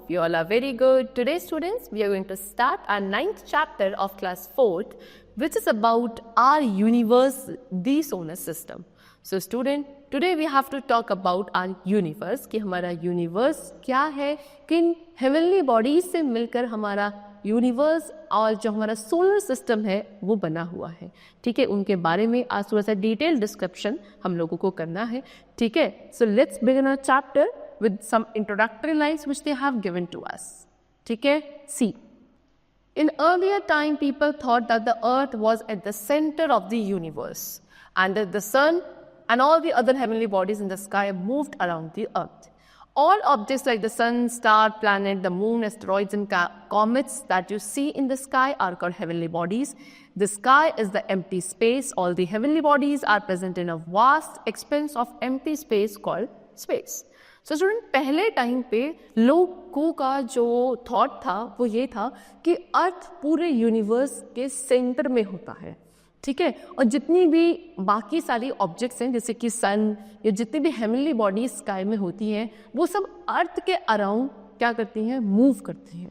Hope you all are very good. Today, students, we are going to start our 9th chapter of class 4th, which is about our universe, the solar system. So, student, today we have to talk about our universe, कि हमारा universe क्या है, किन heavenly bodies से मिलकर हमारा universe और जो हमारा सोलर सिस्टम है वो बना हुआ है. ठीक है, उनके बारे में आज थोड़ा सा डिटेल डिस्क्रिप्शन हम लोगों को करना है. ठीक है, so let's begin our chapter with some introductory lines which they have given to us. ठीक है, see, in earlier time people thought that the earth was at the center of the universe and that the sun and all the other heavenly bodies in the sky moved around the earth. All objects like the sun, star, planet, the moon, asteroids and comets that you see in the sky are called heavenly bodies. The sky is the empty space. All the heavenly bodies are present in a vast expanse of empty space called space. So student, पहले time पे लोगों का जो thought था वो ये था कि अर्थ पूरे यूनिवर्स के सेंटर में होता है. ठीक है, और जितनी भी बाकी सारी ऑब्जेक्ट्स हैं जैसे कि सन या जितनी भी हेवनली बॉडीज स्काई में होती हैं वो सब अर्थ के अराउंड क्या करती हैं, मूव करती हैं.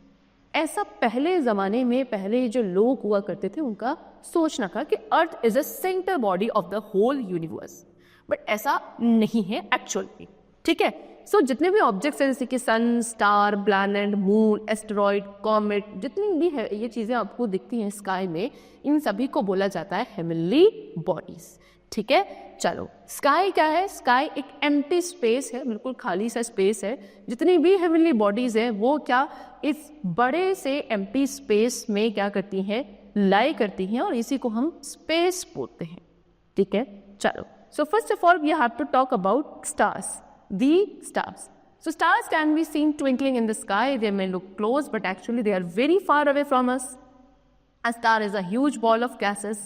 ऐसा पहले ज़माने में पहले जो लोग हुआ करते थे उनका सोचना था कि earth is a centre body of the whole universe, but ऐसा नहीं है एक्चुअली. ठीक है, सो जितने भी ऑब्जेक्ट्स हैं जैसे कि sun, star, planet, moon, asteroid, comet, जितनी भी है ये चीज़ें आपको दिखती हैं स्काई में, इन सभी को बोला जाता है हेवनली बॉडीज. ठीक है, चलो, स्काई क्या है? स्काई एक एम्प्टी स्पेस है, बिल्कुल खाली सा स्पेस है. जितनी भी हेवनली बॉडीज है वो क्या इस बड़े से एम्प्टी स्पेस में क्या करती हैं, लाई करती हैं, और इसी को हम स्पेस बोलते हैं. ठीक है, चलो, so first of all we have to talk about stars. The stars. So stars can be seen twinkling in the sky. They may look close, but actually they are very far away from us. A star is a huge ball of gases.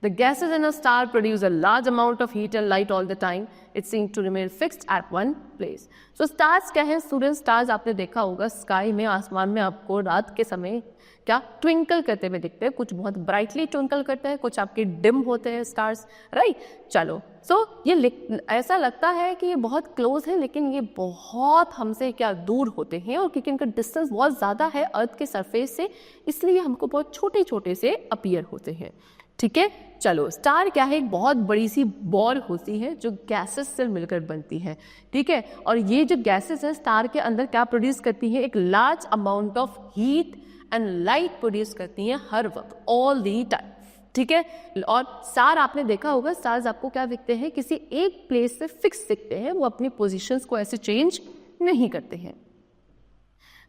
The gases in a star produce a large amount of heat and light all the time. It seems to remain fixed at one place. So stars क्या है? Student, stars आपने देखा होगा sky में, आसमान में आपको रात के समय क्या ट्विंकल करते हुए दिखते हैं. कुछ बहुत ब्राइटली ट्विंकल करते हैं, कुछ आपके डिम होते हैं स्टार्स, राइट. चलो, सो ये ऐसा लगता है कि ये बहुत क्लोज है, लेकिन ये बहुत हमसे क्या दूर होते हैं, और क्योंकि इनका डिस्टेंस बहुत ज़्यादा है अर्थ के सरफेस से, इसलिए हमको बहुत छोटे छोटे से अपीयर होते हैं. ठीक है, चलो, स्टार क्या है? एक बहुत बड़ी सी बॉल होती है जो गैसेस से मिलकर बनती है. ठीक है, और ये जो गैसेस है स्टार के अंदर क्या प्रोड्यूस करती है, एक large amount of heat and light produce करती हैं हर वक्त, ऑल दी टाइम. ठीक है, और स्टार आपने देखा होगा, स्टार्स आपको क्या दिखते हैं, किसी एक प्लेस से फिक्स दिखते हैं, वो अपनी पोजीशंस को ऐसे चेंज नहीं करते हैं.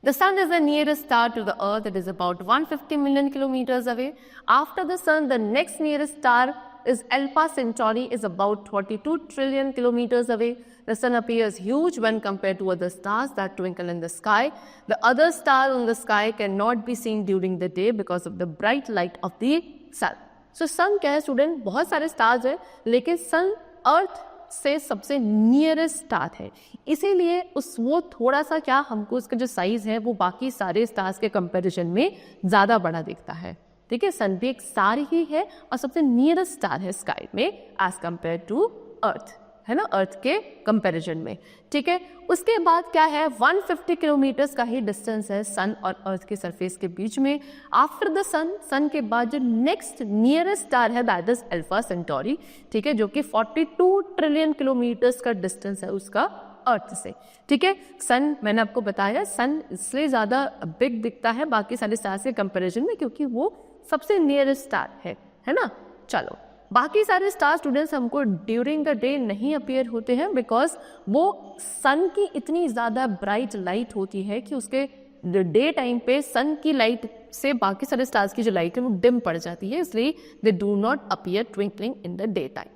The sun is the nearest star to the earth. It is about 150 million kilometers away. After the sun, the next nearest star is Alpha Centauri, is about 42 trillion kilometers away. The sun appears huge when compared to other stars that twinkle in the sky. The other stars in the sky cannot be seen during the day because of the bright light of the sun. So sun क्या है student? बहुत सारे stars हैं, लेकिन सन अर्थ से सबसे nearest star है, इसीलिए वो थोड़ा सा क्या हमको उसका जो साइज है वो बाकी सारे स्टार्स के कंपैरिजन में ज़्यादा बड़ा दिखता है. ठीक है, सन भी एक स्टार ही है और सबसे नियरेस्ट स्टार है स्काई में एज कंपेयर टू अर्थ, है ना, अर्थ के कंपैरिजन में. ठीक है, उसके बाद क्या है, 150 किलोमीटर्स का ही डिस्टेंस है सन और अर्थ के सरफेस के बीच में. आफ्टर द सन के बाद जो नेक्स्ट नियरेस्ट स्टार है दैट इज अल्फा सेंटोरी. ठीक है, जो कि 42 ट्रिलियन किलोमीटर्स का डिस्टेंस है उसका अर्थ से. ठीक है, सन मैंने आपको बताया, सन इसलिए ज़्यादा बिग दिखता है बाकी सारे स्टार्स के कंपैरिजन में क्योंकि वो सबसे नियरेस्ट स्टार है ना. चलो, बाकी सारे स्टार स्टूडेंट्स हमको ड्यूरिंग द डे नहीं अपीयर होते हैं बिकॉज वो सन की इतनी ज़्यादा ब्राइट लाइट होती है कि उसके डे टाइम पे सन की लाइट से बाकी सारे स्टार्स की जो लाइट है वो डिम पड़ जाती है, इसलिए they do not appear twinkling in the daytime.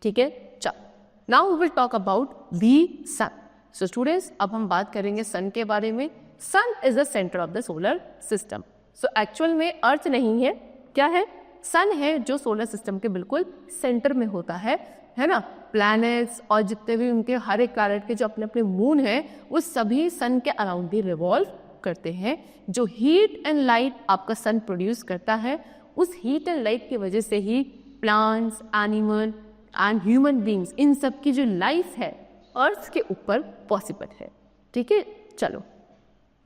ठीक है, चलो, now we will talk about the sun. So students, अब हम बात करेंगे सन के बारे में. Sun is the centre of the solar system. So actual में अर्थ नहीं है, क्या है, सन है जो सोलर सिस्टम के बिल्कुल सेंटर में होता है ना. प्लैनेट्स और जितने भी उनके हर एक प्लैनेट के जो अपने अपने मून हैं वो सभी सन के अराउंड ही रिवॉल्व करते हैं. जो हीट एंड लाइट आपका सन प्रोड्यूस करता है, उस हीट एंड लाइट की वजह से ही plants, animal and human beings, इन सब की जो लाइफ है अर्थ के ऊपर पॉसिबल है. ठीक है, चलो,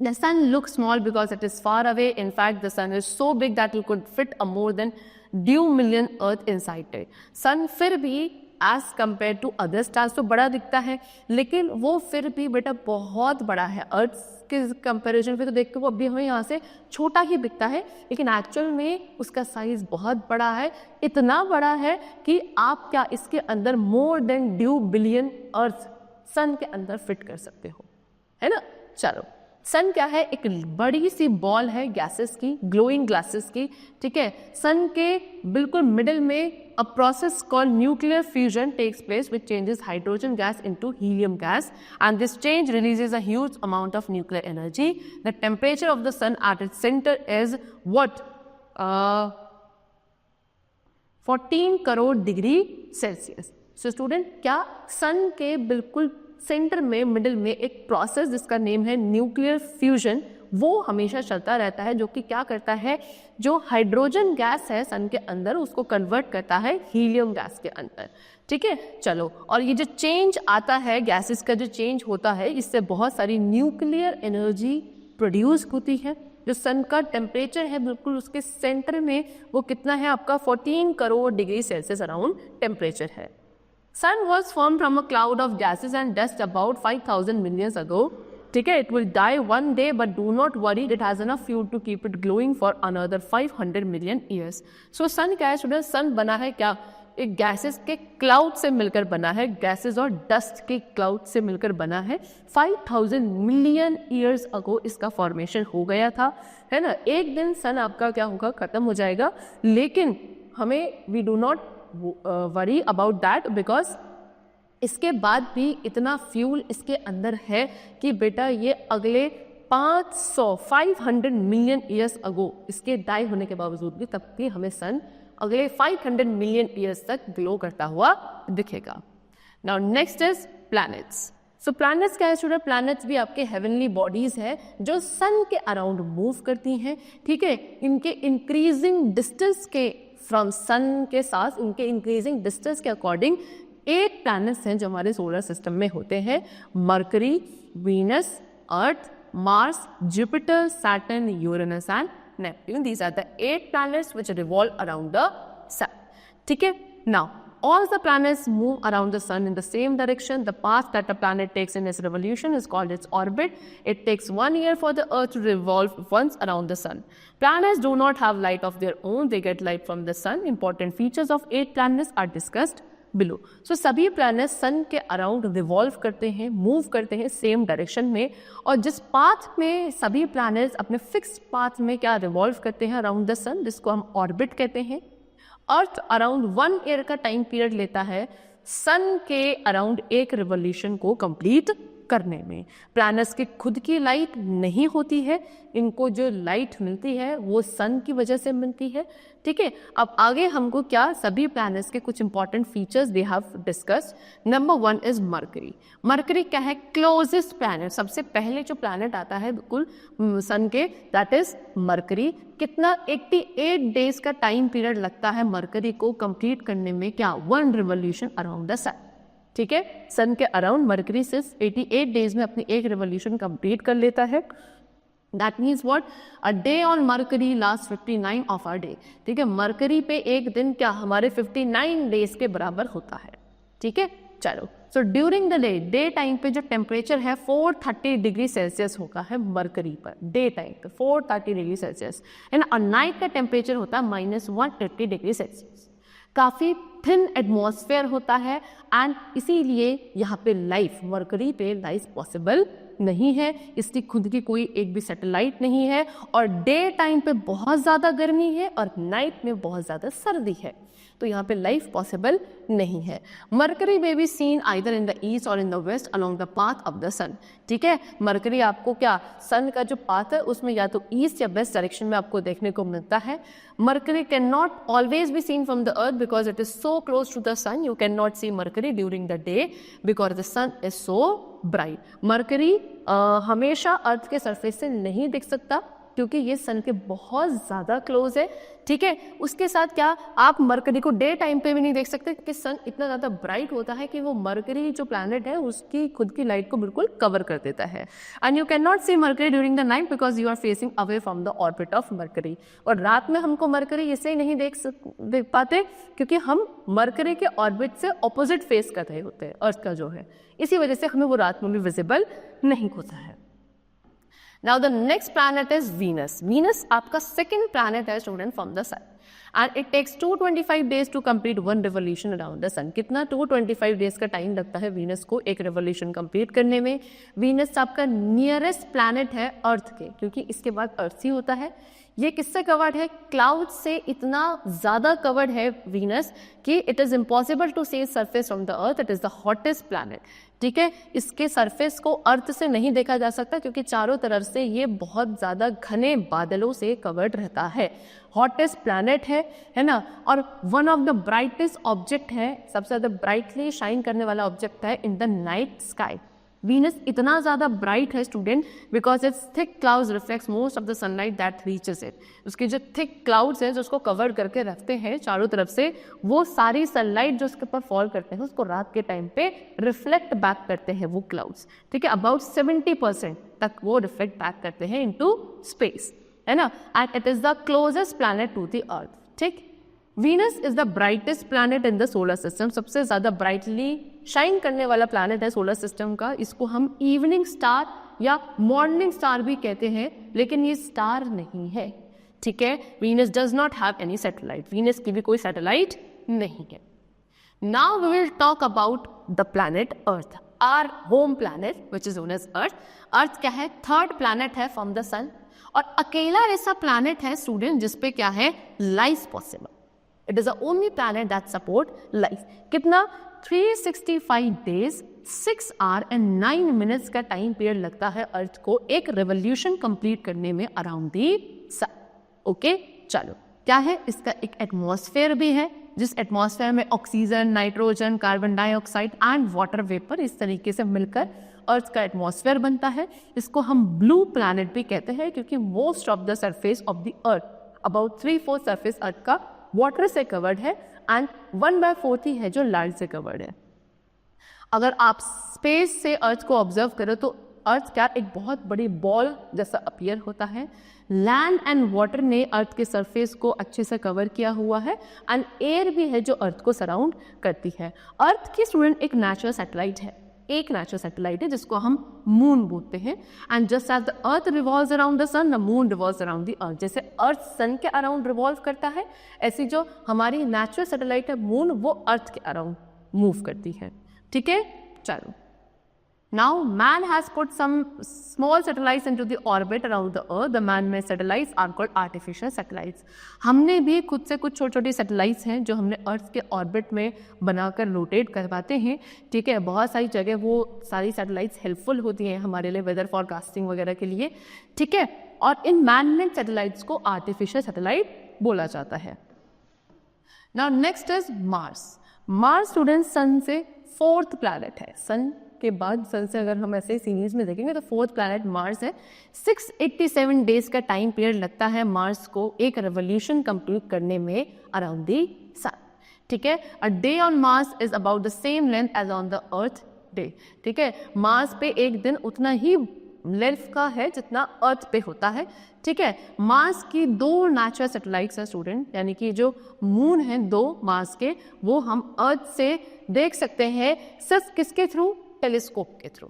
The sun looks small because it is far away. In fact, the sun is so big that you could fit a more than 2 million Earth inside it. Sun फिर भी as compared to other stars तो बड़ा दिखता है, लेकिन वो फिर भी बेटा बहुत बड़ा है. अर्थ के कंपैरिजन पे तो देख के वो अभी हमें यहाँ से छोटा ही दिखता है, लेकिन एक्चुअल में उसका साइज बहुत बड़ा है. इतना बड़ा है कि आप क्या इसके अंदर मोर देन 2 बिलियन अर्थ सन के अंदर फिट कर सकते हो, है ना. चलो, सन क्या है? एक बड़ी सी बॉल है गैसेस की, ग्लोइंग ग्लासेस की. ठीक है, सन के बिल्कुल मिडिल में a process called nuclear fusion takes place which changes hydrogen gas into helium gas, and this change releases a huge amount of nuclear energy. The temperature of the sun at its center is what? 14 crore degree Celsius. So student, क्या सन के बिल्कुल centre में middle में एक process जिसका name है nuclear fusion, वो हमेशा चलता रहता है, जो कि क्या करता है, जो हाइड्रोजन गैस है सन के अंदर उसको कन्वर्ट करता है हीलियम गैस के अंदर. ठीक है, चलो, और ये जो चेंज आता है, गैसेस का जो चेंज होता है, इससे बहुत सारी न्यूक्लियर एनर्जी प्रोड्यूस होती है. जो सन का टेम्परेचर है बिल्कुल उसके सेंटर में, वो कितना है आपका 14 crore degree Celsius around temperature है. Sun was formed from a cloud of gases and dust about 5,000 million ago. ठीक है, it will die one day, but do not worry, it has enough fuel to keep it glowing for another 500 million years. So sun क्या है student? सन बना है क्या? एक gases के cloud से मिलकर बना है, गैसेस और डस्ट के क्लाउड से मिलकर बना है. 5000 मिलियन ईयर्स अगो इसका फॉर्मेशन हो गया था, है ना. एक दिन सन आपका क्या होगा, खत्म हो जाएगा, लेकिन हमें we do not worry about that, because इसके बाद भी इतना फ्यूल इसके अंदर है कि बेटा ये अगले 500 मिलियन ईयर्स अगो इसके डाई होने के बावजूद भी तब भी हमें सन अगले 500 मिलियन ईयर्स तक ग्लो करता हुआ दिखेगा. Now next is planets. So planets क्या है स्टूडेंट? प्लैनेट्स भी आपके हेवनली बॉडीज है जो सन के अराउंड मूव करती हैं. ठीक है, इनके इंक्रीजिंग डिस्टेंस के फ्रॉम सन के साथ उनके इंक्रीजिंग डिस्टेंस के अकॉर्डिंग 8 प्लैनेट्स हैं जो हमारे सोलर सिस्टम में होते हैं. Mercury, Venus, Earth, Mars, Jupiter, Saturn, Uranus and Neptune. These are the 8 planets which revolve around the sun. ठीक है, now all the planets move around the sun in the same direction. The path that a planet takes in its revolution is called its orbit. It takes 1 year for the earth to revolve once around the sun. Planets do not have light of their own. They get light from the sun. Important features of 8 planets are discussed below. So सभी planet सन के around revolve करते हैं, move करते हैं same direction में, और जिस path में सभी प्लैनेट्स अपने फिक्स्ड पाथ में क्या रिवॉल्व करते हैं अराउंड द सन, जिसको हम ऑर्बिट कहते हैं. अर्थ अराउंड 1 ईयर का टाइम पीरियड लेता है सन के अराउंड एक रिवोल्यूशन को कंप्लीट करने में. प्लैनेट्स की खुद की लाइट नहीं होती है, इनको जो लाइट मिलती है वो सन की वजह से मिलती है. ठीक है, अब आगे हमको क्या, सभी प्लैनेट्स के कुछ important features we have discussed. Number 1 is Mercury. Mercury क्या है? क्लोजेस्ट प्लैनेट, सबसे पहले जो प्लैनेट आता है बिल्कुल सन के, दैट इज मरकरी. कितना? 88 डेज का टाइम पीरियड लगता है मरकरी को कंप्लीट करने में क्या, 1 रिवोल्यूशन अराउंड द सन. ठीक है, सन के अराउंड मरकरी सिर्फ 88 डेज में अपनी एक रिवोल्यूशन कंप्लीट कर लेता है. That means what, a day on Mercury last 59 of our day. ठीक है, मरकरी पे एक दिन क्या हमारे 59 डेज के बराबर होता है. ठीक है, चलो, so during the day time पे जो टेम्परेचर है 430 डिग्री सेल्सियस होता है मरकरी पर, डे टाइम पे 430 डिग्री सेल्सियस, एंड नाइट का टेम्परेचर होता है -130 डिग्री सेल्सियस. काफ़ी थिन एटमॉस्फेयर होता है, एंड इसीलिए यहाँ पे लाइफ, मरकरी पे लाइफ पॉसिबल नहीं है. इसकी खुद की कोई एक भी सैटेलाइट नहीं है, और डे टाइम पे बहुत ज़्यादा गर्मी है और नाइट में बहुत ज़्यादा सर्दी है, तो यहाँ पे लाइफ पॉसिबल नहीं है. Mercury may be seen either in the east or in the west along the path of the sun. ठीक है, मरकरी आपको क्या, सन का जो पाथ है उसमें या तो ईस्ट या वेस्ट डायरेक्शन में आपको देखने को मिलता है. Mercury can not always be seen from the earth because it is so close to the sun. You can not see Mercury during the day because the sun is so bright. Mercury हमेशा earth के surface से नहीं दिख सकता, क्योंकि ये सन के बहुत ज़्यादा क्लोज है, ठीक है। उसके साथ क्या, आप मरकरी को डे टाइम पे भी नहीं देख सकते क्योंकि सन इतना ज़्यादा ब्राइट होता है कि वो मरकरी जो प्लैनेट है उसकी खुद की लाइट को बिल्कुल कवर कर देता है। And you can not see Mercury during the night because you are facing away from the orbit of Mercury. और रात में हमको मरकरी इससे नहीं देख पाते क्योंकि हम मरकरी के ऑर्बिट से ऑपोजिट फेस कर रहे होते हैं अर्थ का जो है, इसी वजह से हमें वो रात में भी विजिबल नहीं होता है। Now the next planet is Venus. Venus आपका second planet है student from the sun and it takes 225 days to complete one revolution around the sun. कितना 225 डेज का टाइम लगता है वीनस को एक रेवोल्यूशन कंप्लीट करने में। वीनस आपका नियरेस्ट प्लैनेट है अर्थ के, क्योंकि इसके बाद अर्थ ही होता है। ये किससे कवर्ड है, क्लाउड से इतना ज़्यादा कवर्ड है वीनस कि it is impossible to see surface from the earth. It is the hottest planet, ठीक है। इसके सरफेस को अर्थ से नहीं देखा जा सकता क्योंकि चारों तरफ से ये बहुत ज़्यादा घने बादलों से कवर्ड रहता है। हॉटेस्ट प्लैनेट है ना, और one of the brightest object है, सबसे ज़्यादा ब्राइटली शाइन करने वाला ऑब्जेक्ट है in the night sky. Venus इतना ज़्यादा ब्राइट है student because it's thick clouds reflects most of the sunlight that reaches it. उसके जो थिक क्लाउड्स हैं जो उसको कवर करके रखते हैं चारों तरफ से, वो सारी सनलाइट जो उसके ऊपर फॉल करते हैं उसको रात के टाइम पे रिफ्लेक्ट बैक करते हैं वो क्लाउड्स, ठीक है। अबाउट 70% तक वो रिफ्लेक्ट बैक करते हैं इनटू स्पेस, है ना। And it is the closest planet to the earth, ठीक। Venus is the brightest planet in the solar system. सबसे ज़्यादा ब्राइटली शाइन करने वाला प्लैनेट है सोलर सिस्टम का। इसको हम इवनिंग स्टार या मॉर्निंग स्टार भी कहते हैं, लेकिन ये स्टार नहीं है, ठीक है। Venus does not have any satellite, Venus की भी कोई सैटेलाइट नहीं है। Now we will talk about the planet earth, our home planet which is known as earth. Earth क्या है, थर्ड प्लैनेट है फ्रॉम द सन, और अकेला ऐसा प्लैनेट है स्टूडेंट जिसपे क्या है, life possible. It is the only planet that support life. कितना, 365 डेज 6 आवर एंड 9 मिनट्स का टाइम पीरियड लगता है अर्थ को एक रेवोल्यूशन कंप्लीट करने में अराउंड दी सन। ओके, चलो क्या है, इसका एक एटमॉस्फेयर भी है जिस एटमॉस्फेयर में oxygen, nitrogen, carbon dioxide and water vapour इस तरीके से मिलकर अर्थ का एटमॉस्फेयर बनता है। इसको हम ब्लू प्लैनेट भी कहते हैं क्योंकि most of the surface of the earth, about 3/4 surface earth का वाटर से कवर्ड है एंड 1/4 ही है जो लैंड से कवर्ड है। अगर आप स्पेस से अर्थ को ऑब्जर्व करो तो अर्थ क्या एक बहुत बड़ी बॉल जैसा अपीयर होता है। लैंड एंड वाटर ने अर्थ के सरफेस को अच्छे से कवर किया हुआ है एंड एयर भी है जो अर्थ को सराउंड करती है। अर्थ की स्टूडेंट एक नेचुरल सैटेलाइट है, एक नेचुरल सैटेलाइट है जिसको हम मून बोलते हैं। And just as the earth revolves around the sun, the moon revolves around the earth. जैसे अर्थ सन के अराउंड रिवॉल्व करता है, ऐसी जो हमारी नेचुरल सैटेलाइट है मून, वो अर्थ के अराउंड मूव करती है, ठीक है। चलो, now man has put some small satellites into the orbit around the earth. The man-made satellites are called artificial satellites. हमने भी खुद से कुछ छोटी छोटी सैटेलाइट्स हैं जो हमने अर्थ के ऑर्बिट में बनाकर रोटेट करवाते हैं, ठीक है। बहुत सारी जगह वो सारी सैटेलाइट्स हेल्पफुल होती हैं हमारे लिए, वेदर फॉरकास्टिंग वगैरह के लिए, ठीक है। और इन मैन-मेड सैटेलाइट्स को आर्टिफिशियल सैटेलाइट बोला जाता है। Now next is Mars. Mars student sun से 4th प्लैनेट है। सन के बाद, सन से अगर हम ऐसे सीरीज में देखेंगे तो 4th प्लैनेट मार्स है। 687 डेज का टाइम पीरियड लगता है मार्स को एक रेवोल्यूशन कंप्लीट करने में अराउंड दी सन, ठीक है। A day on Mars is about the same length as on the earth day, ठीक है। मार्स पे एक दिन उतना ही लेंथ का है जितना अर्थ पे होता है, ठीक है। मार्स की 2 नेचुरल सैटेलाइट्स हैं स्टूडेंट, यानी कि जो मून है 2 मार्स के, वो हम अर्थ से देख सकते हैं सिर्फ किसके थ्रू, टेलीस्कोप के थ्रू,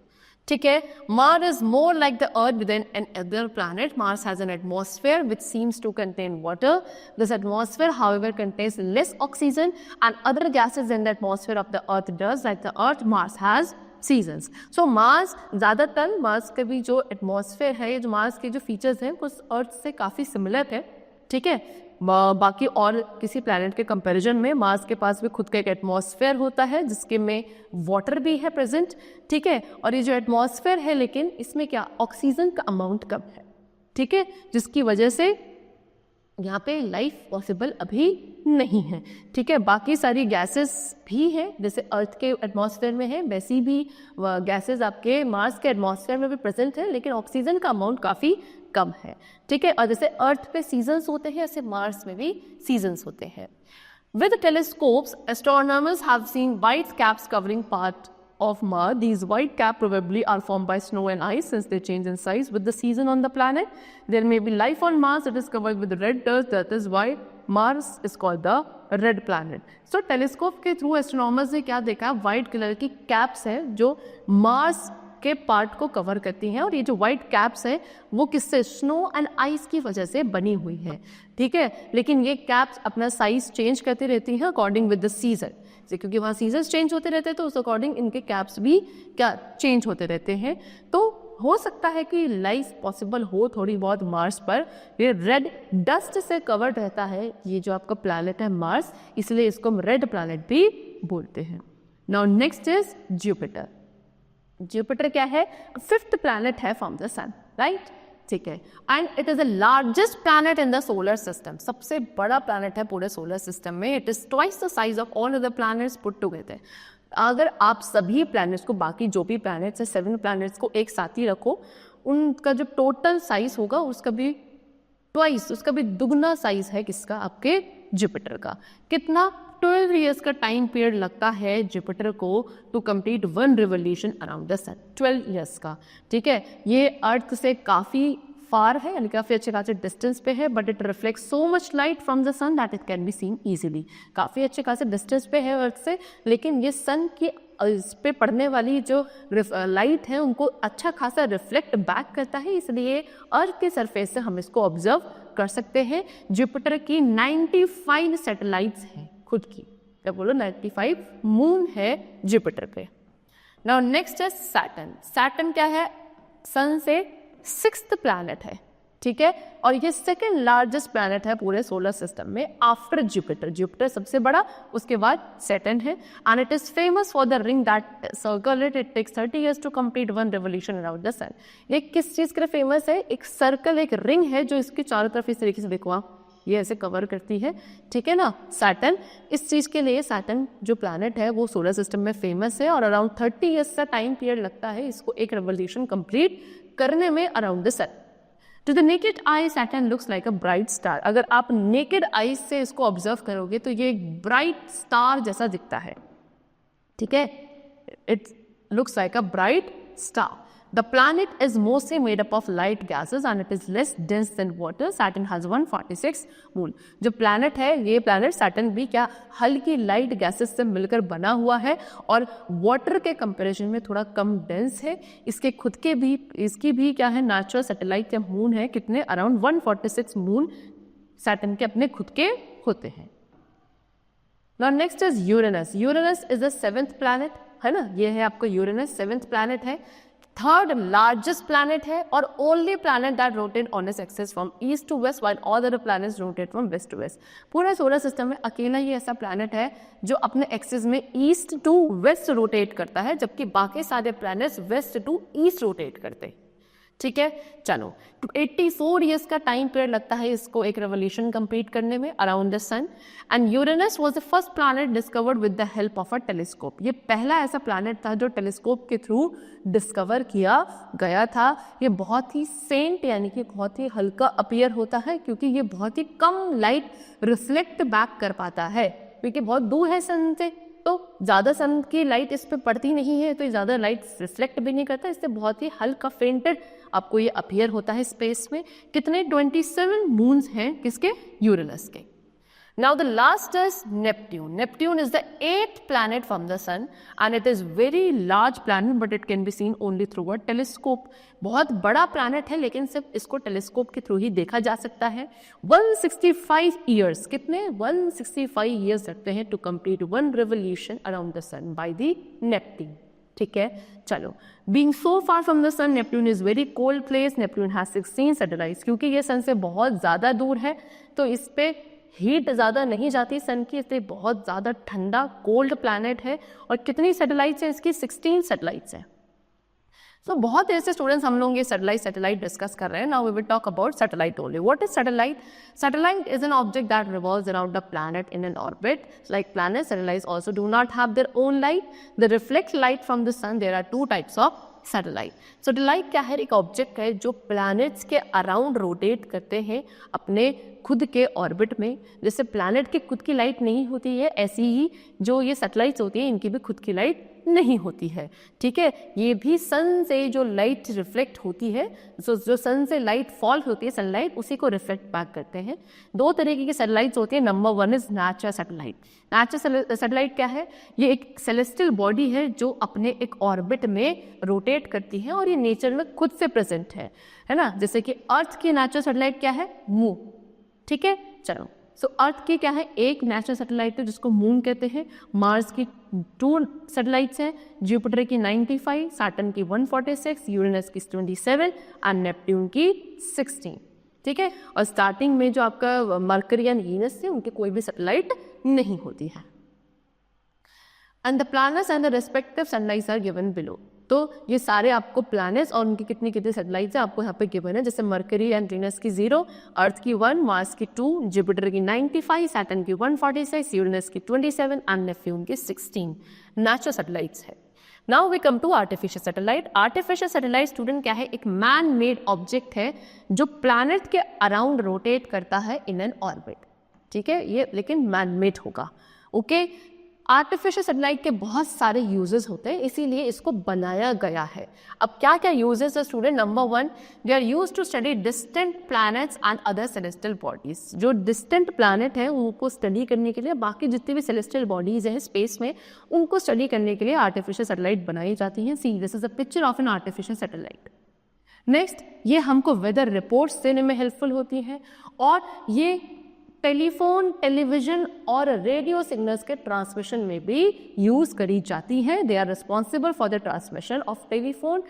ठीक है। Mars is more like the Earth than an other planet. Mars has an atmosphere which seems to contain water. This atmosphere, however, contains less oxygen and other gases than the atmosphere of the Earth does. Like the Earth, Mars has seasons. So Mars ज़्यादातर Mars के भी जो atmosphere है, जो Mars के जो features हैं कुछ अर्थ से काफ़ी सिमिलर है, ठीक है। बाकी और किसी प्लैनेट के कंपैरिजन में मार्स के पास भी खुद का एक एटमॉस्फेयर होता है जिसके में वाटर भी है प्रेजेंट, ठीक है। और ये जो एटमॉस्फेयर है, लेकिन इसमें क्या ऑक्सीजन का अमाउंट कम है, ठीक है, जिसकी वजह से यहाँ पे लाइफ पॉसिबल अभी नहीं है, ठीक है। बाकी सारी गैसेस भी हैं, जैसे अर्थ के एटमॉस्फेयर में है वैसी भी गैसेस आपके मार्स के एटमॉस्फेयर में भी प्रेजेंट है, लेकिन ऑक्सीजन का अमाउंट काफ़ी कम है, ठीक है। और जैसे अर्थ पे सीजन्स होते हैं, ऐसे मार्स में भी सीजन्स होते हैं। With telescopes, astronomers have seen white caps covering part of Mars. These white caps probably are formed by snow and ice since they change in size with the season on the planet. There may be life on Mars that is covered with red dust. That is why Mars is called the red planet. So telescope के through astronomers ने क्या देखा, white colour की caps है जो Mars के part को cover करती हैं, और ये जो व्हाइट कैप्स है वो किससे, स्नो एंड आइस की वजह से बनी हुई है, ठीक है। लेकिन ये कैप्स अपना साइज चेंज करती रहती हैं अकॉर्डिंग विद द सीजन, क्योंकि वहाँ सीजन्स चेंज होते रहते हैं तो उस अकॉर्डिंग इनके कैप्स भी क्या चेंज होते रहते हैं। तो हो सकता है कि लाइफ पॉसिबल हो थोड़ी बहुत मार्स पर। ये रेड डस्ट से कवर्ड रहता है ये जो आपका प्लैनेट है मार्स, इसलिए इसको हम रेड प्लैनेट भी बोलते हैं। Now next is Jupiter. Jupiter क्या है, फिफ्थ प्लैनेट है फ्रॉम द सन, राइट, ठीक है। And it is the largest planet in the solar system, सबसे बड़ा प्लैनेट है पूरे सोलर सिस्टम में। It is twice the size of all other planets put together. अगर आप सभी प्लैनेट्स को, बाकी जो भी प्लैनेट्स है 7 प्लैनेट्स को एक साथ ही रखो, उनका जो टोटल साइज होगा उसका भी ट्वाइस, उसका भी दुगना साइज है किसका, आपके जुपिटर का। कितना, 12 ईयर्स का टाइम पीरियड लगता है जुपिटर को to complete 1 revolution around the sun, 12 years का, ठीक है। ये अर्थ से काफ़ी फार है, यानी काफ़ी अच्छे खासे डिस्टेंस पे है, but it reflect so much light from the sun that it can be seen easily. काफ़ी अच्छे खासे डिस्टेंस पे है अर्थ से, लेकिन ये सन की इस पे पड़ने वाली जो लाइट है उनको अच्छा खासा रिफ्लेक्ट बैक करता है, इसलिए अर्थ के सरफेस से हम इसको ऑब्जर्व कर सकते हैं। जुपिटर की 95 सैटेलाइट्स हैं खुद की, क्या बोलो, 95 मून है जुपिटर पे। नाउ नेक्स्ट है सैटर्न। सैटर्न क्या है, सन से 6th प्लैनेट है, ठीक है, और ये सेकंड लार्जेस्ट प्लैनेट है पूरे सोलर सिस्टम में आफ्टर जुपिटर। जुपिटर सबसे बड़ा, उसके बाद सैटर्न है। And it is famous for the ring that circle it, it takes 30 years to complete 1 revolution around the sun. ये किस चीज़ के लिए फेमस है, एक सर्कल, एक रिंग है जो इसके चारों तरफ इस तरीके से देखो ये ऐसे कवर करती है, ठीक है ना, सैटर्न। इस चीज़ के लिए सैटर्न जो प्लैनेट है वो सोलर सिस्टम में फेमस है, और अराउंड 30 years का टाइम पीरियड लगता है इसको एक रेवोल्यूशन कंप्लीट करने में around the sun. To the naked eye Saturn looks like a bright star. अगर आप नेकेड आई से इसको ऑब्जर्व करोगे तो ये एक ब्राइट स्टार जैसा दिखता है, ठीक है, it looks like a bright star. The planet is mostly made up of light gases and it is less dense than water. Saturn has 146 moon. जो planet है ये planet Saturn भी क्या हल्की light gases से मिलकर बना हुआ है, और water के comparison में थोड़ा कम dense है। इसके खुद के भी, इसकी भी क्या है, natural satellite या moon है, कितने, around 146 moon Saturn के अपने खुद के होते हैं। Now next is Uranus. Uranus is the 7th planet, है ना, ये है आपको Uranus 7th planet है, 3rd लार्जेस्ट प्लैनेट है, और only planet that rotate on its axis from east to west while all other planets rotate from west to west. पूरे solar system में अकेला ही ऐसा प्लैनेट है जो अपने एक्सिस में ईस्ट टू वेस्ट रोटेट करता है, जबकि बाकी सारे planets west to east rotate करते हैं, ठीक है। चलो, 84 years का टाइम पीरियड लगता है इसको एक रेवोल्यूशन कंप्लीट करने में around the sun. And Uranus was the first planet discovered with the help of a telescope. ये पहला ऐसा प्लैनेट था जो टेलीस्कोप के थ्रू डिस्कवर किया गया था। ये बहुत ही फेंट, यानी कि बहुत ही हल्का अपीयर होता है, क्योंकि ये बहुत ही कम लाइट रिफ्लेक्ट बैक कर पाता है, क्योंकि बहुत दूर है सन से, तो ज़्यादा सन की लाइट इस पर पड़ती नहीं है, तो ज़्यादा लाइट रिफ्लेक्ट भी नहीं करता, इससे बहुत ही हल्का फेंटेड आपको ये अपीयर होता है स्पेस में। कितने, 27 मून्स हैं किसके, यूरेनस के। Now the last is Neptune. Neptune is the 8th planet from the sun and it is very large planet but it can be seen only through a telescope. बहुत बड़ा planet है लेकिन सिर्फ इसको telescope के through ही देखा जा सकता है। 165 years, कितने, 165 years लगते हैं to complete 1 revolution around the sun by the Neptune. ठीक है, चलो। Being so far from the sun, Neptune is very cold place. Neptune has 16 satellites. क्योंकि ये सन से बहुत ज़्यादा दूर है तो इस पे हीट ज़्यादा नहीं जाती सन की, इसलिए बहुत ज़्यादा ठंडा कोल्ड प्लैनेट है। और कितनी सैटेलाइट्स हैं इसकी, 16 सैटेलाइट्स हैं। सो बहुत देर से स्टूडेंट्स हम लोग ये सैटेलाइट डिस्कस कर रहे हैं. Now we will talk about satellite only. What is satellite? Satellite is an object that revolves around a planet in an orbit. Like planets, satellites also do not have their own light. They reflect light from the sun. There are two types of satellite. Satellite क्या है? एक object है जो planets के around rotate करते हैं अपने खुद के ऑर्बिट में. जैसे प्लैनेट की खुद की लाइट नहीं होती है, ऐसी ही जो ये सैटेलाइट्स होती है इनकी भी खुद की लाइट नहीं होती है. ठीक है, ये भी सन से जो लाइट रिफ्लेक्ट होती है, जो सन से लाइट फॉल होती है, सनलाइट, उसी को रिफ्लेक्ट बैक करते हैं. दो तरीके की सैटेलाइट्स होती है. Number 1 is natural satellite. Natural satellite क्या है? ये एक सेलेस्टियल बॉडी है जो अपने एक ऑर्बिट में रोटेट करती है और ये नेचर में खुद से प्रेजेंट है ना. जैसे कि अर्थ की नेचुरल सैटेलाइट क्या है? मून. ठीक है, चलो. सो अर्थ की क्या है? एक नेचुरल सैटेलाइट है जिसको मून कहते हैं. मार्स की 2 सैटेलाइट्स हैं. जुपिटर की 95, सैटर्न की 146, यूरेनस की 27 और नेपट्यून की 16. ठीक है, और स्टार्टिंग में जो आपका मरकरी एंड वीनस है उनकी कोई भी सैटेलाइट नहीं होती है. And the planets and the respective satellites are given below. तो ये सारे आपको प्लैनेट्स और उनकी कितनी कितनी सैटेलाइट्स हैं आपको यहाँ पे गिवन है. जैसे मरकरी एंड वीनस की 0, अर्थ की 1, मार्स की 2, जुपिटर की 95, सैटर्न की 146, यूरेनस की 27 एंड नेपट्यून की 16 नेचुरल सैटेलाइट्स है. Now we come to artificial satellite. Artificial satellite student क्या है? एक मैन मेड ऑब्जेक्ट है जो प्लैनेट के अराउंड रोटेट करता है इन एन ऑर्बिट. ठीक है, ये लेकिन मैन मेड होगा. ओके, आर्टिफिशियल सैटेलाइट के बहुत सारे यूजेस होते हैं, इसीलिए इसको बनाया गया है. अब क्या क्या यूजेस है student? Number 1, they are used to study distant planets and other celestial bodies. जो डिस्टेंट प्लैनेट है उनको स्टडी करने के लिए, बाकी जितनी भी सेलेस्टियल बॉडीज हैं स्पेस में, उनको स्टडी करने के लिए आर्टिफिशियल सैटेलाइट बनाई जाती हैं. See this is a picture of an artificial satellite. Next, ये हमको वेदर रिपोर्ट्स देने में हेल्पफुल होती हैं और ये टेलीफोन, टेलीविजन और रेडियो सिग्नल्स के ट्रांसमिशन में भी यूज करी जाती हैं. They are responsible for the transmission of telephone,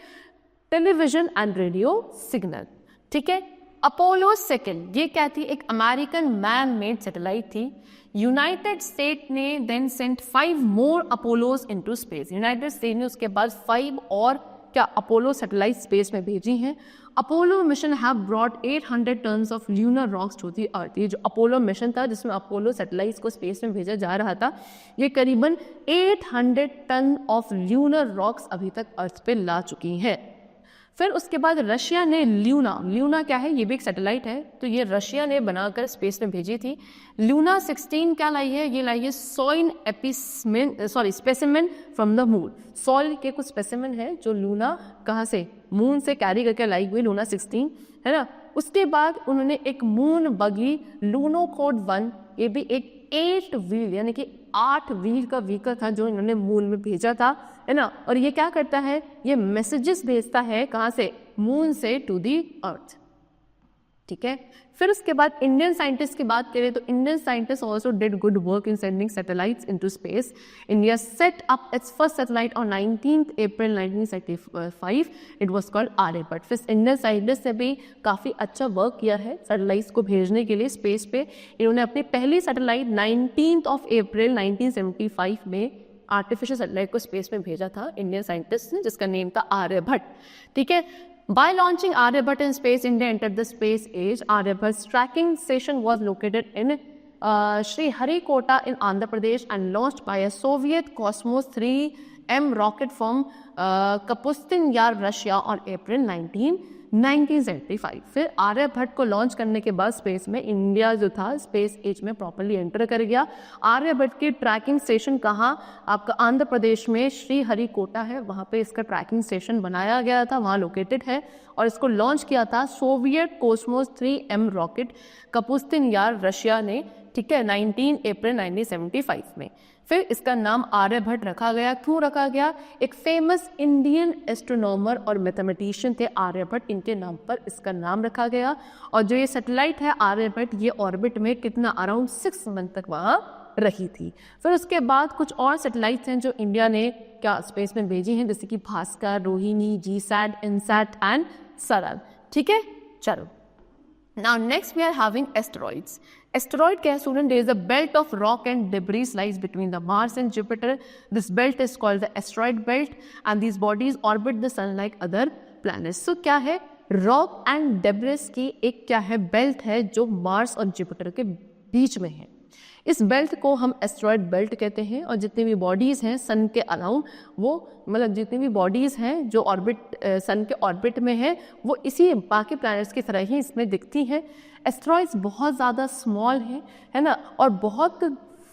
television and radio signal. ठीक है, अपोलो 2 ये क्या थी? एक अमेरिकन मैन मेड सैटेलाइट थी. यूनाइटेड स्टेट ने then sent 5 more Apollos into space. United State ने उसके बाद 5 और क्या अपोलो सैटेलाइट स्पेस में भेजी हैं. Apollo mission have brought 800 tons of lunar rocks to the earth. ये जो अपोलो मिशन था जिसमें अपोलो सैटेलाइट्स को स्पेस में भेजा जा रहा था, ये करीबन 800 टन ऑफ ल्यूनर रॉक्स अभी तक अर्थ पे ला चुकी हैं. फिर उसके बाद रशिया ने ल्यूना क्या है? ये भी एक सैटेलाइट है, तो ये रशिया ने बनाकर स्पेस में भेजी थी. ल्यूना 16 क्या लाई है? ये लाई है soil specimen from the moon. Soil के कुछ स्पेसिमेन है जो लूना कहाँ से? मून से कैरी करके लाई हुई लूना 16 है ना. उसके बाद उन्होंने एक मून बगी लूनोकोड 1, ये भी एक 8 व्हील यानी कि 8 व्हील का व्हीकल था जो इन्होंने मून में भेजा था, है ना. और ये क्या करता है? ये मैसेजेस भेजता है कहाँ से? मून से टू दी अर्थ. ठीक है, फिर उसके बाद इंडियन साइंटिस्ट की बात करें तो Indian scientist also did good work in sending satellites into space. India set up its first satellite on 19 April 1975. It was called Aryabhata. फिर इंडियन साइंटिस्ट ने भी काफ़ी अच्छा वर्क किया है सैटेलाइट्स को भेजने के लिए स्पेस पे. इन्होंने अपनी पहली सैटेलाइट 19 अप्रैल 1975 में आर्टिफिशियल सैटेलाइट को स्पेस में भेजा था इंडियन साइंटिस्ट ने, जिसका नेम था आर्यभट्ट. ठीक है, by launching Aryabhat in space, India entered the space age. Aryabhat's tracking station was located in Sriharikota in Andhra Pradesh and launched by a Soviet Cosmos 3M rocket from Kapustin Yar, Russia on April 1975. फिर आर्यभट्ट को launch करने के बाद space में India जो था space as में properly enter कर गया. आर्यभट्ट की ट्रैकिंग स्टेशन कहाँ? आपका आंध्र प्रदेश में श्रीहरिकोटा है, वहाँ पे इसका ट्रैकिंग स्टेशन बनाया गया था, वहाँ लोकेटेड है. और इसको लॉन्च किया था सोवियत कोस्मोस 3M रॉकेट कपुस्तिन यार रशिया ने. ठीक है, 19 अप्रैल 1975 में. फिर इसका नाम आर्यभट्ट रखा गया. क्यों रखा गया? एक फेमस इंडियन एस्ट्रोनॉमर और मैथमेटिशियन थे आर्यभट्ट, इनके नाम पर इसका नाम रखा गया. और जो ये सैटेलाइट है आर्यभट्ट, ये ऑर्बिट में कितना अराउंड 6 मंथ तक वहाँ रही थी. फिर उसके बाद कुछ और सैटेलाइट्स हैं जो इंडिया ने क्या स्पेस में भेजी हैं, जैसे कि Bhaskar, Rohini, GSAT, INSAT and सरल. ठीक है, चलो Now next we are having asteroids. Asteroid क्या है student? There is a belt of rock and debris lies between the Mars and Jupiter. This belt is called the asteroid belt and these bodies orbit the sun like other planets. So क्या है? Rock and debris की एक क्या है belt है जो Mars और Jupiter के बीच में है. इस बेल्ट को हम एस्ट्रॉयड बेल्ट कहते हैं और जितनी भी बॉडीज़ हैं सन के अराउंड वो मतलब जितनी भी बॉडीज़ हैं जो ऑर्बिट सन के ऑर्बिट में है वो इसी बाकी प्लैनेट्स की तरह ही इसमें दिखती हैं. एस्ट्रॉइड्स बहुत ज़्यादा स्मॉल है ना और बहुत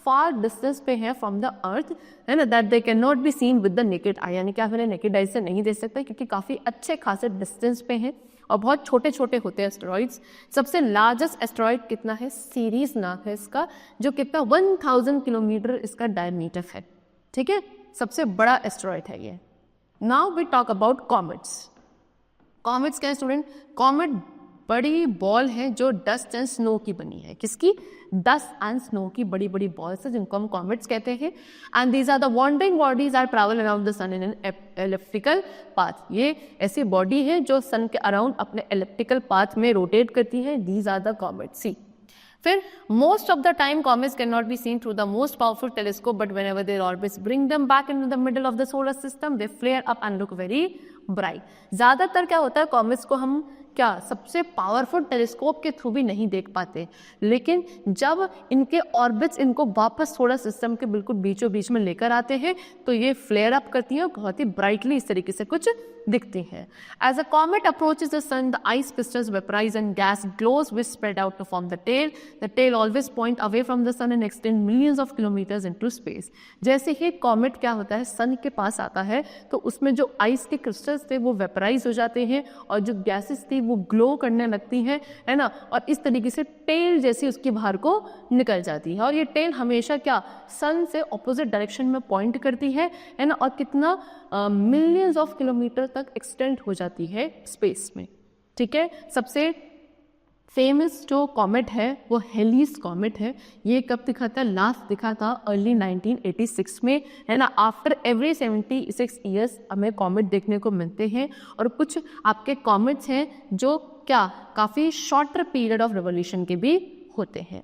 फार डिस्टेंस पे है फ्रॉम द अर्थ है ना that they can not be seen with the naked आई यानी कि आप इन्हें नेकेड आई से नहीं देख सकते क्योंकि काफ़ी अच्छे खासे डिस्टेंस पे हैं और बहुत छोटे छोटे होते हैं एस्टेरॉइड्स. सबसे लार्जेस्ट एस्टेरॉइड कितना है? सीरीज नाम है इसका जो कितना 1000 किलोमीटर इसका डायमीटर है. ठीक है, सबसे बड़ा एस्टेरॉइड है ये. Now we talk about comets. Comets क्या है स्टूडेंट? कॉमेट बड़ी बॉल है जो डस्ट एंड स्नो की बनी है. किसकी? डस्ट एंड स्नो की बड़ी बड़ी बॉल्स है जिनको हम कॉमेट्स कहते हैं. And these are the wandering bodies are travel around the sun in an elliptical path. ये ऐसी बॉडी है जो सन के अराउंड अपने एलिप्टिकल पाथ में रोटेट करती है. These are the comets. सी फिर most of the time comets can not be seen through the most powerful telescope but whenever their orbits bring them back into the middle of the solar system they flare up and look very bright. ज़्यादातर क्या होता है comets को हम क्या सबसे powerful telescope के through भी नहीं देख पाते लेकिन जब इनके ऑर्बिट्स इनको वापस सोलर सिस्टम के बिल्कुल बीचों बीच में लेकर आते हैं तो ये फ्लेयर अप करती हैं और बहुत ही ब्राइटली इस तरीके से कुछ दिखती हैं. As a comet approaches the sun the ice crystals vaporise and gas glows which spread out to form the tail. The tail always point away from the sun and extend millions of kilometres into space. जैसे ही comet क्या होता है सन के पास आता है तो उसमें जो आइस के क्रिस्टल्स थे वो वेपराइज हो जाते हैं और जो गैसेस थी वो ग्लो करने लगती हैं है ना और इस तरीके से टेल जैसी उसकी बाहर को निकल जाती है. और ये टेल हमेशा क्या सन से ऑपोजिट डायरेक्शन में पॉइंट करती है ना और कितना मिलियंस ऑफ किलोमीटर तक एक्सटेंड हो जाती है स्पेस में. ठीक है, सबसे फेमस जो कॉमेट है वो हेलीज कॉमेट है. ये कब दिखा था? लास्ट दिखा था अर्ली 1986 में है ना. आफ्टर एवरी 76 ईयर्स हमें कॉमेट देखने को मिलते हैं और कुछ आपके कॉमेट्स हैं जो क्या काफ़ी शॉर्टर पीरियड ऑफ रिवोल्यूशन के भी होते हैं.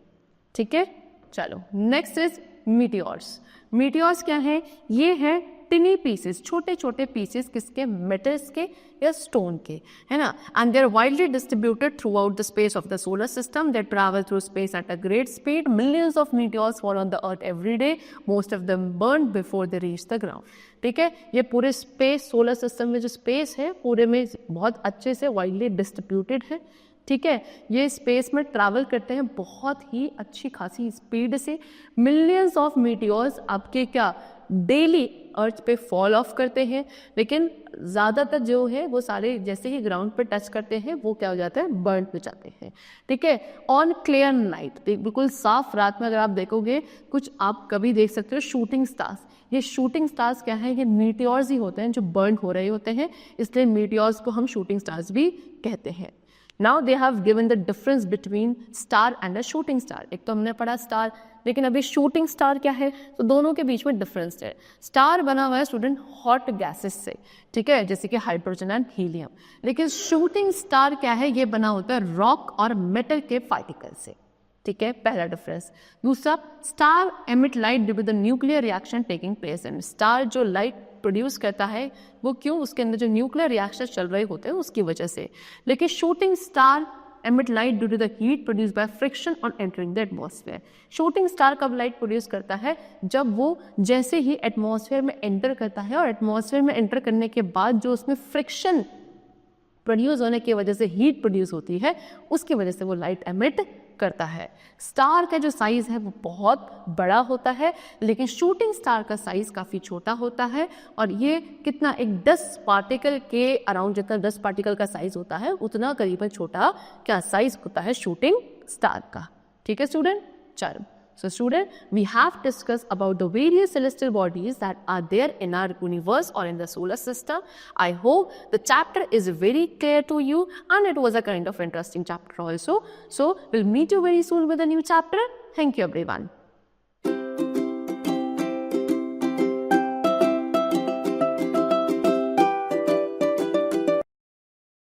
ठीक है, चलो नेक्स्ट इज मीटियोर्स. मीटियोर्स क्या है? ये है टिनी पीसेस, छोटे छोटे पीसेस किसके? मेटल्स के या स्टोन के है ना. And they are widely distributed throughout the space of the solar system. They travel through space at a great speed. Millions of meteors fall on the earth every day. Most of them burn before they reach the ground. ठीक है, ये पूरे space solar system में जो space है पूरे में बहुत अच्छे से वाइडली डिस्ट्रीब्यूटेड है. ठीक है, ये स्पेस में ट्रैवल करते हैं बहुत ही अच्छी खासी स्पीड से. मिलियंस ऑफ मीटियोर्स आपके क्या डेली अर्थ पे फॉल ऑफ करते हैं लेकिन ज़्यादातर जो है वो सारे जैसे ही ग्राउंड पे टच करते हैं वो क्या हो जाता है? बर्न हो जाते हैं. ठीक है, ऑन क्लियर नाइट बिल्कुल साफ रात में अगर आप देखोगे कुछ आप कभी देख सकते हो शूटिंग स्टार्स. ये शूटिंग स्टार्स क्या है? ये मीटियोर्स ही होते हैं जो बर्न हो रहे होते हैं इसलिए मीटियोर्स को हम शूटिंग स्टार्स भी कहते हैं. Now they have given the difference between star and a shooting star. एक तो हमने पढ़ा स्टार लेकिन अभी शूटिंग स्टार क्या है? तो दोनों के बीच में डिफरेंस है. स्टार बना हुआ है स्टूडेंट हॉट गैसेस से. ठीक है, जैसे कि हाइड्रोजन एंड हीलियम. लेकिन शूटिंग स्टार क्या है? ये बना होता है रॉक और मेटल के पार्टिकल से. ठीक है, पहला डिफरेंस. दूसरा, star emit light due to the nuclear reaction taking place. And star जो लाइट प्रोड्यूस करता है वो क्यों? उसके अंदर जो न्यूक्लियर रिएक्शन चल रहे होते हैं उसकी वजह से. लेकिन shooting star emit light due to the heat produced by friction on entering the atmosphere. Shooting star कब लाइट प्रोड्यूस करता है? जब वो जैसे ही एटमॉस्फेयर में एंटर करता है और एटमॉस्फेयर में एंटर करने के बाद जो उसमें फ्रिक्शन प्रोड्यूस होने की वजह से हीट प्रोड्यूस होती है उसकी वजह से वो लाइट एमिट करता है. स्टार का जो साइज है वो बहुत बड़ा होता है लेकिन शूटिंग स्टार का साइज काफ़ी छोटा होता है और ये कितना एक 10 पार्टिकल के अराउंड जितना 10 पार्टिकल का साइज होता है उतना करीबन छोटा क्या साइज होता है शूटिंग स्टार का. ठीक है स्टूडेंट, चलो. So student, we have discussed about the various celestial bodies that are there in our universe or in the solar system. I hope the chapter is very clear to you and it was a kind of interesting chapter also. So we'll meet you very soon with a new chapter. Thank you everyone.